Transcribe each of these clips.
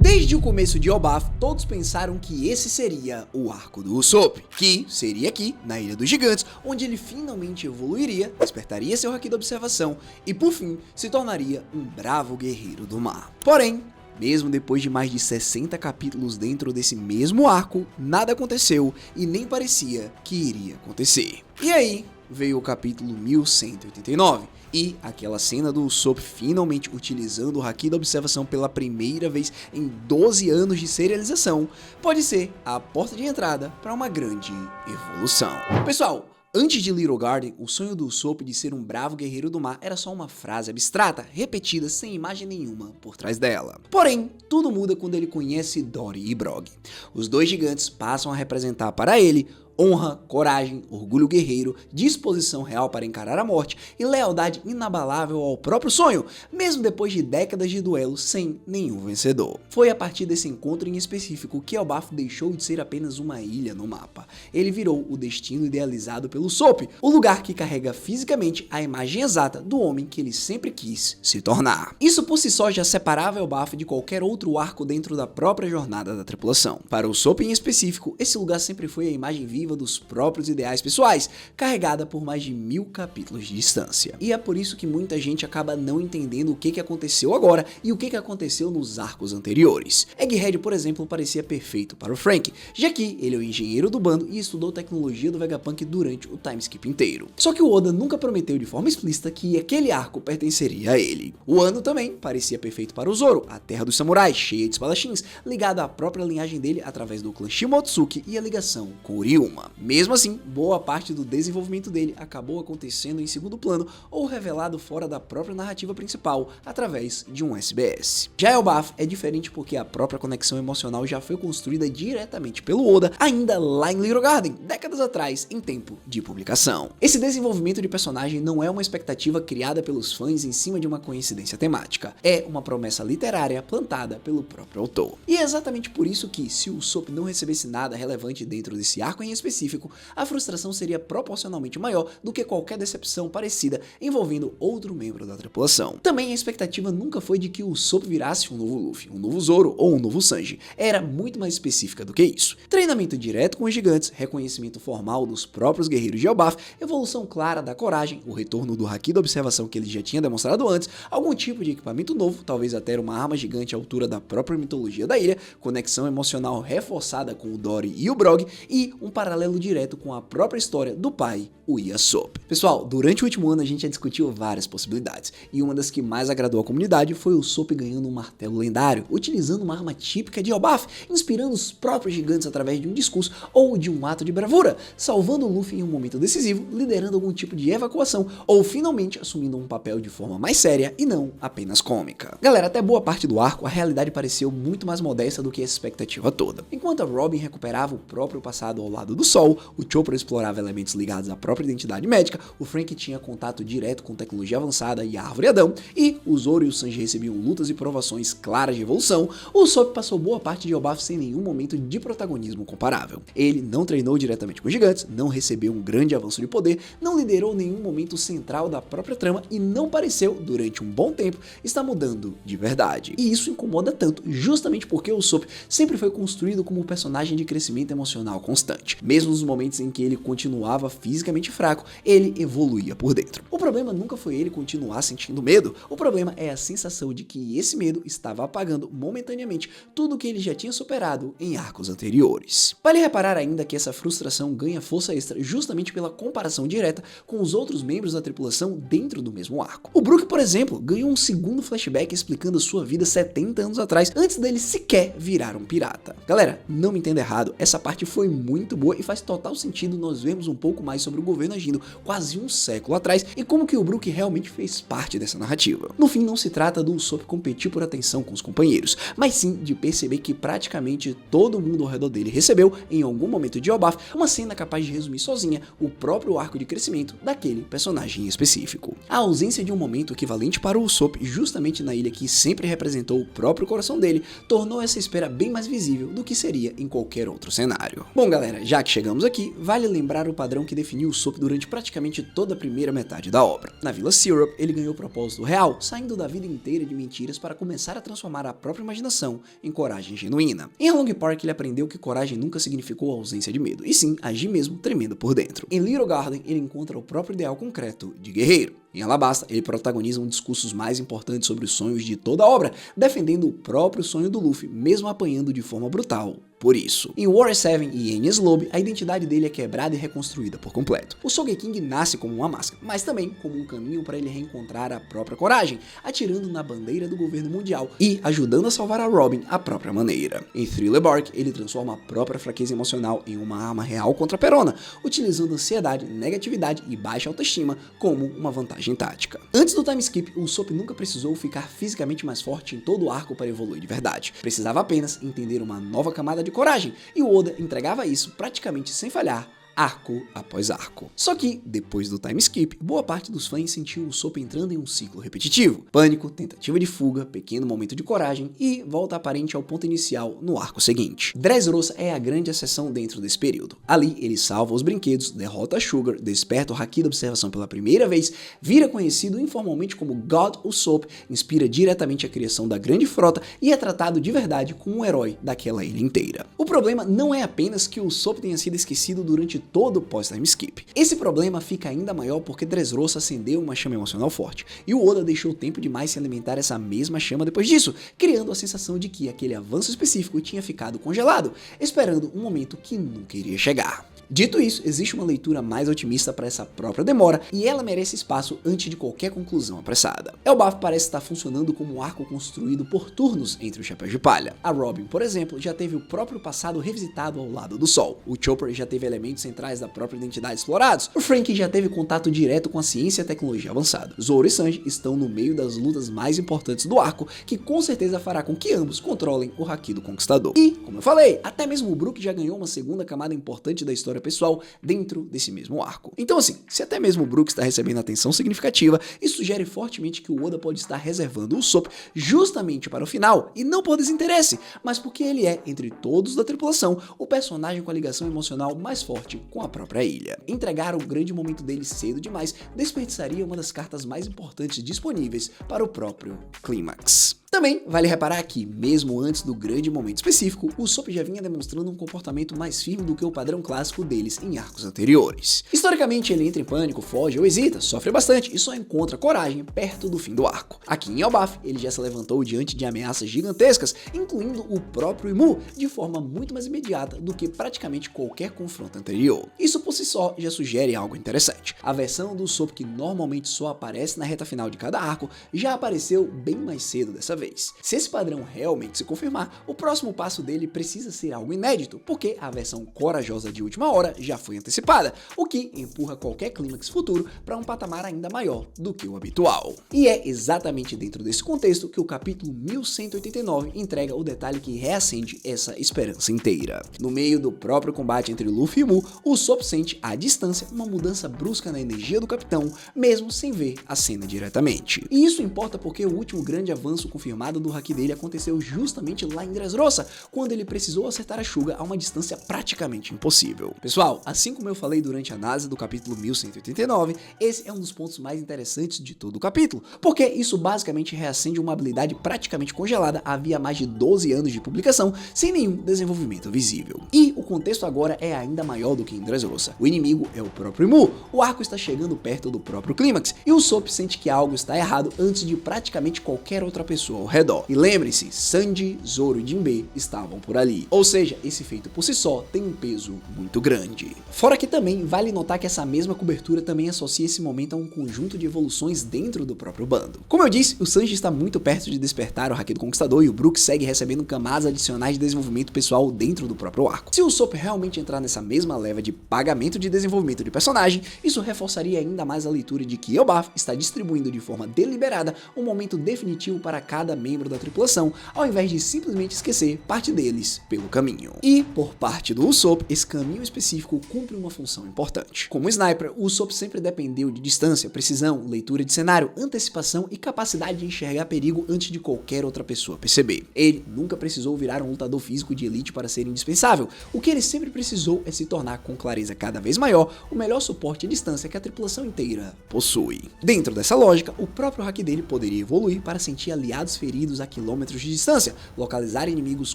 Desde o começo de Elbaf, todos pensaram que esse seria o arco do Usopp, que seria aqui, na Ilha dos Gigantes, onde ele finalmente evoluiria, despertaria seu Haki da Observação e, por fim, se tornaria um bravo guerreiro do mar. Porém, mesmo depois de mais de 60 capítulos dentro desse mesmo arco, nada aconteceu e nem parecia que iria acontecer. E aí veio o capítulo 1189. E aquela cena do Usopp finalmente utilizando o Haki da Observação pela primeira vez em 12 anos de serialização pode ser a porta de entrada para uma grande evolução. Pessoal, antes de Little Garden, o sonho do Usopp de ser um bravo guerreiro do mar era só uma frase abstrata, repetida sem imagem nenhuma por trás dela. Porém, tudo muda quando ele conhece Dory e Brog. Os dois gigantes passam a representar para ele honra, coragem, orgulho guerreiro, disposição real para encarar a morte e lealdade inabalável ao próprio sonho, mesmo depois de décadas de duelo sem nenhum vencedor. Foi a partir desse encontro em específico que Elbaf deixou de ser apenas uma ilha no mapa. Ele virou o destino idealizado pelo Usopp, o lugar que carrega fisicamente a imagem exata do homem que ele sempre quis se tornar. Isso por si só já separava Elbaf de qualquer outro arco dentro da própria jornada da tripulação. Para Usopp em específico, esse lugar sempre foi a imagem viva dos próprios ideais pessoais, carregada por mais de 1000 capítulos de distância. E é por isso que muita gente acaba não entendendo o que aconteceu agora e o que aconteceu nos arcos anteriores. Egghead, por exemplo, parecia perfeito para o Frank, já que ele é o engenheiro do bando e estudou tecnologia do Vegapunk durante o timeskip inteiro. Só que o Oda nunca prometeu de forma explícita que aquele arco pertenceria a ele. O Wano também parecia perfeito para o Zoro, a terra dos samurais, cheia de espadachins, ligado à própria linhagem dele através do clã Shimotsuki e a ligação com Ryuma. Mesmo assim, boa parte do desenvolvimento dele acabou acontecendo em segundo plano ou revelado fora da própria narrativa principal através de um SBS. Já Elbaf é diferente porque a própria conexão emocional já foi construída diretamente pelo Oda ainda lá em Little Garden, décadas atrás, em tempo de publicação. Esse desenvolvimento de personagem não é uma expectativa criada pelos fãs em cima de uma coincidência temática, é uma promessa literária plantada pelo próprio autor. E é exatamente por isso que, se o Usopp não recebesse nada relevante dentro desse arco em específico, a frustração seria proporcionalmente maior do que qualquer decepção parecida envolvendo outro membro da tripulação. Também a expectativa nunca foi de que o Usopp virasse um novo Luffy, um novo Zoro ou um novo Sanji. Era muito mais específica do que isso. Treinamento direto com os gigantes, reconhecimento formal dos próprios guerreiros de Elbaf, evolução clara da coragem, o retorno do Haki da Observação que ele já tinha demonstrado antes, algum tipo de equipamento novo, talvez até uma arma gigante à altura da própria mitologia da ilha, conexão emocional reforçada com o Dory e o Brog e um paralelo direto com a própria história do pai, o Usopp. Pessoal, durante o último ano a gente já discutiu várias possibilidades, e uma das que mais agradou a comunidade foi o Usopp ganhando um martelo lendário, utilizando uma arma típica de Elbaf, inspirando os próprios gigantes através de um discurso ou de um ato de bravura, salvando o Luffy em um momento decisivo, liderando algum tipo de evacuação, ou finalmente assumindo um papel de forma mais séria e não apenas cômica. Galera, até boa parte do arco, a realidade pareceu muito mais modesta do que essa expectativa toda. Enquanto a Robin recuperava o próprio passado ao lado do Sol, o Chopper explorava elementos ligados à própria identidade médica, o Frank tinha contato direto com tecnologia avançada e a Árvore Adão, e o Zoro e o Sanji recebiam lutas e provações claras de evolução, o Usopp passou boa parte de Elbaf sem nenhum momento de protagonismo comparável. Ele não treinou diretamente com os gigantes, não recebeu um grande avanço de poder, não liderou nenhum momento central da própria trama e não pareceu, durante um bom tempo, estar mudando de verdade. E isso incomoda tanto, justamente porque o Usopp sempre foi construído como um personagem de crescimento emocional constante. Mesmo nos momentos em que ele continuava fisicamente fraco, ele evoluía por dentro. O problema nunca foi ele continuar sentindo medo, o problema é a sensação de que esse medo estava apagando momentaneamente tudo o que ele já tinha superado em arcos anteriores. Vale reparar ainda que essa frustração ganha força extra justamente pela comparação direta com os outros membros da tripulação dentro do mesmo arco. O Brook, por exemplo, ganhou um segundo flashback explicando sua vida 70 anos atrás, antes dele sequer virar um pirata. Galera, não me entenda errado, essa parte foi muito boa e faz total sentido nós vermos um pouco mais sobre o governo agindo quase um século atrás e como que o Brook realmente fez parte dessa narrativa. No fim, não se trata do Usopp competir por atenção com os companheiros, mas sim de perceber que praticamente todo mundo ao redor dele recebeu, em algum momento de Elbaf, uma cena capaz de resumir sozinha o próprio arco de crescimento daquele personagem específico. A ausência de um momento equivalente para o Usopp, justamente na ilha que sempre representou o próprio coração dele, tornou essa espera bem mais visível do que seria em qualquer outro cenário. Bom galera, já que chegamos aqui, vale lembrar o padrão que definiu o Usopp durante praticamente toda a primeira metade da obra. Na Vila Syrup, ele ganhou o propósito real, saindo da vida inteira de mentiras para começar a transformar a própria imaginação em coragem genuína. Em Along Park, ele aprendeu que coragem nunca significou ausência de medo, e sim agir mesmo tremendo por dentro. Em Little Garden, ele encontra o próprio ideal concreto de guerreiro. Em Alabasta, ele protagoniza um dos discursos mais importantes sobre os sonhos de toda a obra, defendendo o próprio sonho do Luffy, mesmo apanhando de forma brutal por isso. Em Water 7 e Enies Lobby, a identidade dele é quebrada e reconstruída por completo. O Sogeking nasce como uma máscara, mas também como um caminho para ele reencontrar a própria coragem, atirando na bandeira do governo mundial e ajudando a salvar a Robin à própria maneira. Em Thriller Bark, ele transforma a própria fraqueza emocional em uma arma real contra Perona, utilizando ansiedade, negatividade e baixa autoestima como uma vantagem tática. Antes do time skip, o Usopp nunca precisou ficar fisicamente mais forte em todo o arco para evoluir de verdade. Precisava apenas entender uma nova camada de coragem, e o Oda entregava isso praticamente sem falhar, arco após arco. Só que, depois do time skip, boa parte dos fãs sentiu o Usopp entrando em um ciclo repetitivo. Pânico, tentativa de fuga, pequeno momento de coragem e volta aparente ao ponto inicial no arco seguinte. Dressrosa é a grande exceção dentro desse período. Ali, ele salva os brinquedos, derrota Sugar, desperta o Haki da observação pela primeira vez, vira conhecido informalmente como God Usopp, inspira diretamente a criação da grande frota e é tratado de verdade como um herói daquela ilha inteira. O problema não é apenas que o Usopp tenha sido esquecido durante todo o pós-time skip. Esse problema fica ainda maior porque Dressrosa acendeu uma chama emocional forte, e o Oda deixou tempo demais se alimentar essa mesma chama depois disso, criando a sensação de que aquele avanço específico tinha ficado congelado, esperando um momento que nunca iria chegar. Dito isso, existe uma leitura mais otimista para essa própria demora, e ela merece espaço antes de qualquer conclusão apressada. Elbaf parece estar funcionando como um arco construído por turnos entre os Chapéus de Palha. A Robin, por exemplo, já teve o próprio passado revisitado ao lado do Sol. O Chopper já teve elementos centrais da própria identidade explorados. O Franky já teve contato direto com a ciência e a tecnologia avançada. Zoro e Sanji estão no meio das lutas mais importantes do arco, que com certeza fará com que ambos controlem o Haki do Conquistador. E, como eu falei, até mesmo o Brook já ganhou uma segunda camada importante da história pessoal dentro desse mesmo arco. Então assim, se até mesmo o Brook está recebendo atenção significativa, isso sugere fortemente que o Oda pode estar reservando o Usopp justamente para o final, e não por desinteresse, mas porque ele é, entre todos da tripulação, o personagem com a ligação emocional mais forte com a própria ilha. Entregar o grande momento dele cedo demais desperdiçaria uma das cartas mais importantes disponíveis para o próprio clímax. Também vale reparar que, mesmo antes do grande momento específico, o Usopp já vinha demonstrando um comportamento mais firme do que o padrão clássico deles em arcos anteriores. Historicamente, ele entra em pânico, foge ou hesita, sofre bastante e só encontra coragem perto do fim do arco. Aqui em Elbaf, ele já se levantou diante de ameaças gigantescas, incluindo o próprio Imu, de forma muito mais imediata do que praticamente qualquer confronto anterior. Isso por si só já sugere algo interessante. A versão do Usopp que normalmente só aparece na reta final de cada arco, já apareceu bem mais cedo dessa vez. Se esse padrão realmente se confirmar, o próximo passo dele precisa ser algo inédito, porque a versão corajosa de última hora já foi antecipada, o que empurra qualquer clímax futuro para um patamar ainda maior do que o habitual. E é exatamente dentro desse contexto que o capítulo 1189 entrega o detalhe que reacende essa esperança inteira. No meio do próprio combate entre Luffy e Mu, o Usopp sente à distância uma mudança brusca na energia do capitão, mesmo sem ver a cena diretamente. E isso importa porque o último grande avanço confirmado do Haki dele aconteceu justamente lá em Dressrosa, quando ele precisou acertar a Suga a uma distância praticamente impossível. Pessoal, assim como eu falei durante a análise do capítulo 1189, esse é um dos pontos mais interessantes de todo o capítulo, porque isso basicamente reacende uma habilidade praticamente congelada havia mais de 12 anos de publicação, sem nenhum desenvolvimento visível. E o contexto agora é ainda maior do que em Dressrosa. O inimigo é o próprio Imu, o arco está chegando perto do próprio clímax, e o Usopp sente que algo está errado antes de praticamente qualquer outra pessoa ao redor. E lembre-se, Sanji, Zoro e Jinbe estavam por ali. Ou seja, esse feito por si só tem um peso muito grande. Fora que também vale notar que essa mesma cobertura também associa esse momento a um conjunto de evoluções dentro do próprio bando. Como eu disse, o Sanji está muito perto de despertar o Haki do Conquistador e o Brook segue recebendo camadas adicionais de desenvolvimento pessoal dentro do próprio arco. Se o Usopp realmente entrar nessa mesma leva de pagamento de desenvolvimento de personagem, isso reforçaria ainda mais a leitura de que Elbaf está distribuindo de forma deliberada um momento definitivo para cada membro da tripulação, ao invés de simplesmente esquecer parte deles pelo caminho. E, por parte do Usopp, esse caminho específico cumpre uma função importante. Como sniper, o Usopp sempre dependeu de distância, precisão, leitura de cenário, antecipação e capacidade de enxergar perigo antes de qualquer outra pessoa perceber. Ele nunca precisou virar um lutador físico de elite para ser indispensável, o que ele sempre precisou é se tornar com clareza cada vez maior o melhor suporte à distância que a tripulação inteira possui. Dentro dessa lógica, o próprio haki dele poderia evoluir para sentir aliados feridos a quilômetros de distância, localizar inimigos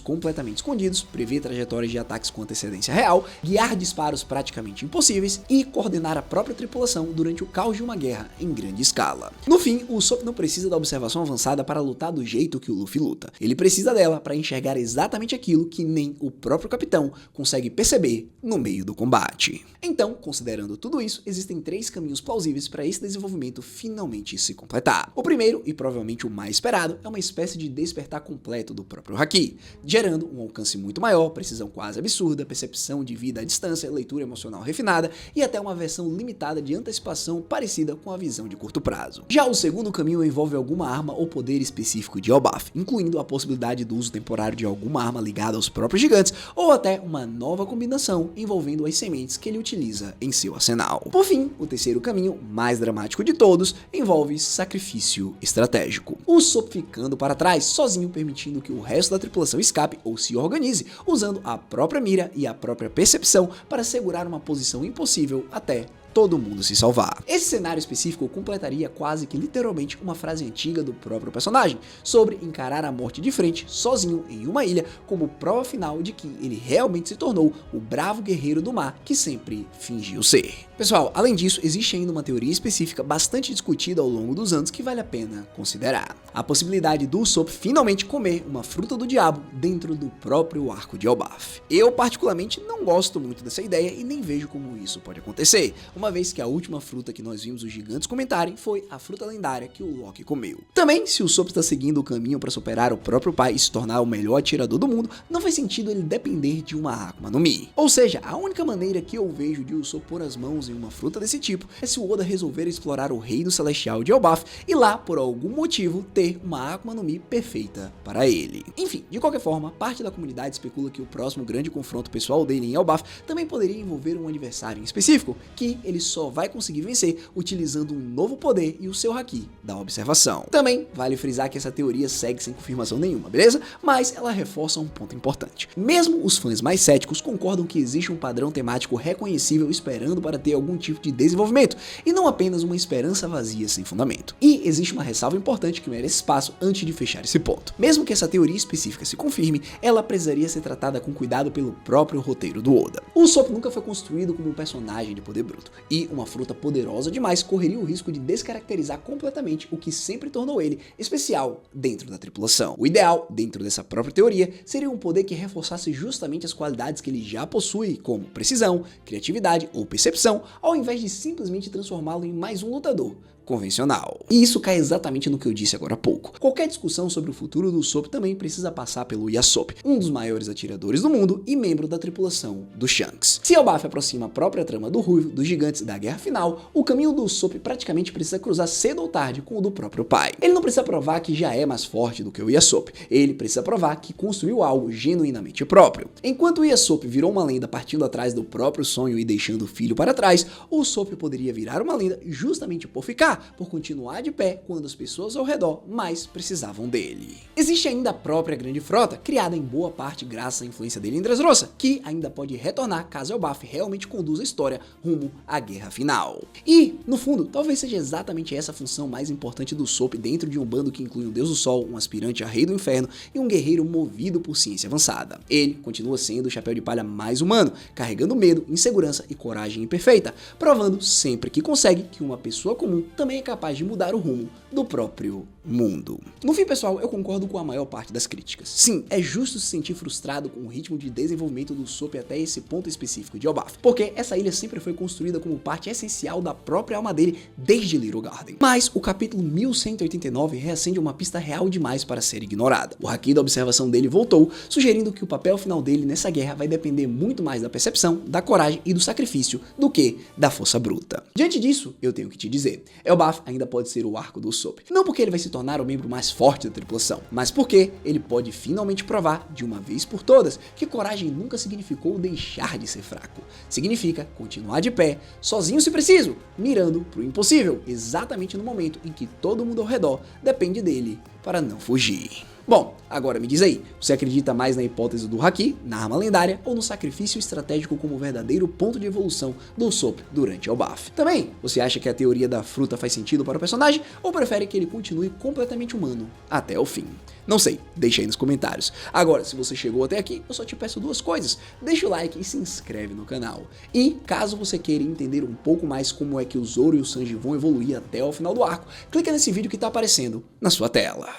completamente escondidos, prever trajetórias de ataques com antecedência real, guiar disparos praticamente impossíveis e coordenar a própria tripulação durante o caos de uma guerra em grande escala. No fim, o Usopp não precisa da observação avançada para lutar do jeito que o Luffy luta. Ele precisa dela para enxergar exatamente aquilo que nem o próprio capitão consegue perceber no meio do combate. Então, considerando tudo isso, existem 3 caminhos plausíveis para esse desenvolvimento finalmente se completar. O primeiro, e provavelmente o mais esperado, é uma espécie de despertar completo do próprio haki, gerando um alcance muito maior, precisão quase absurda, percepção de vida à distância, leitura emocional refinada e até uma versão limitada de antecipação parecida com a visão de curto prazo. Já o segundo caminho envolve alguma arma ou poder específico de Elbaf, incluindo a possibilidade do uso temporário de alguma arma ligada aos próprios gigantes ou até uma nova combinação envolvendo as sementes que ele utiliza em seu arsenal. Por fim, o terceiro caminho, mais dramático de todos, envolve sacrifício estratégico. O Usopp ficando para trás, sozinho, permitindo que o resto da tripulação escape ou se organize, usando a própria mira e a própria percepção para segurar uma posição impossível até todo mundo se salvar. Esse cenário específico completaria quase que literalmente uma frase antiga do próprio personagem, sobre encarar a morte de frente, sozinho, em uma ilha, como prova final de que ele realmente se tornou o bravo guerreiro do mar que sempre fingiu ser. Pessoal, além disso, existe ainda uma teoria específica bastante discutida ao longo dos anos que vale a pena considerar. A possibilidade do Usopp finalmente comer uma fruta do diabo dentro do próprio arco de Elbaf. Eu particularmente não gosto muito dessa ideia e nem vejo como isso pode acontecer, uma vez que a última fruta que nós vimos os gigantes comentarem foi a fruta lendária que o Loki comeu. Também, se o Usopp está seguindo o caminho para superar o próprio pai e se tornar o melhor atirador do mundo, não faz sentido ele depender de uma Akuma no Mi. Ou seja, a única maneira que eu vejo de Usopp pôr as mãos em uma fruta desse tipo é se o Oda resolver explorar o Reino Celestial de Elbaf e lá, por algum motivo, ter uma Akuma no Mi perfeita para ele. Enfim, de qualquer forma, parte da comunidade especula que o próximo grande confronto pessoal dele em Elbaf também poderia envolver um adversário em específico, que ele só vai conseguir vencer utilizando um novo poder e o seu haki da observação. Também vale frisar que essa teoria segue sem confirmação nenhuma, beleza? Mas ela reforça um ponto importante. Mesmo os fãs mais céticos concordam que existe um padrão temático reconhecível esperando para ter algum tipo de desenvolvimento, e não apenas uma esperança vazia sem fundamento. E existe uma ressalva importante que merece espaço antes de fechar esse ponto. Mesmo que essa teoria específica se confirme, ela precisaria ser tratada com cuidado pelo próprio roteiro do Oda. O Usopp nunca foi construído como um personagem de poder bruto, e uma fruta poderosa demais correria o risco de descaracterizar completamente o que sempre tornou ele especial dentro da tripulação. O ideal, dentro dessa própria teoria, seria um poder que reforçasse justamente as qualidades que ele já possui, como precisão, criatividade ou percepção, ao invés de simplesmente transformá-lo em mais um lutador convencional. E isso cai exatamente no que eu disse agora há pouco. Qualquer discussão sobre o futuro do Usopp também precisa passar pelo Yasopp, um dos maiores atiradores do mundo e membro da tripulação do Shanks. Se Elbaf aproxima a própria trama do Ruivo, dos gigantes da guerra final, o caminho do Usopp praticamente precisa cruzar cedo ou tarde com o do próprio pai. Ele não precisa provar que já é mais forte do que o Yasopp, ele precisa provar que construiu algo genuinamente próprio. Enquanto o Yasopp virou uma lenda partindo atrás do próprio sonho e deixando o filho para trás, o Usopp poderia virar uma lenda justamente por ficar, por continuar de pé quando as pessoas ao redor mais precisavam dele. Existe ainda a própria Grande Frota, criada em boa parte graças à influência dele em Dressrosa, que ainda pode retornar caso Elbaf realmente conduza a história rumo à guerra final. E, no fundo, talvez seja exatamente essa a função mais importante do Usopp dentro de um bando que inclui um Deus do Sol, um aspirante a Rei do Inferno e um guerreiro movido por ciência avançada. Ele continua sendo o chapéu de palha mais humano, carregando medo, insegurança e coragem imperfeita, provando sempre que consegue que uma pessoa comum também é capaz de mudar o rumo do próprio mundo. No fim, pessoal, eu concordo com a maior parte das críticas. Sim, é justo se sentir frustrado com o ritmo de desenvolvimento do Usopp até esse ponto específico de Elbaf, porque essa ilha sempre foi construída como parte essencial da própria alma dele desde Little Garden. Mas o capítulo 1189 reacende uma pista real demais para ser ignorada. O haki da observação dele voltou, sugerindo que o papel final dele nessa guerra vai depender muito mais da percepção, da coragem e do sacrifício do que da força bruta. Diante disso, eu tenho que te dizer, Elbaf ainda pode ser o arco do Usopp. Não porque ele vai se tornar o membro mais forte da tripulação, mas porque ele pode finalmente provar, de uma vez por todas, que coragem nunca significou deixar de ser fraco. Significa continuar de pé, sozinho se preciso, mirando pro impossível, exatamente no momento em que todo mundo ao redor depende dele para não fugir. Bom, agora me diz aí, você acredita mais na hipótese do Haki, na arma lendária, ou no sacrifício estratégico como verdadeiro ponto de evolução do Usopp durante Elbaf? Também, você acha que a teoria da fruta faz sentido para o personagem, ou prefere que ele continue completamente humano até o fim? Não sei, deixa aí nos comentários. Agora, se você chegou até aqui, eu só te peço duas coisas: deixa o like e se inscreve no canal. E, caso você queira entender um pouco mais como é que o Zoro e o Sanji vão evoluir até o final do arco, clica nesse vídeo que tá aparecendo na sua tela.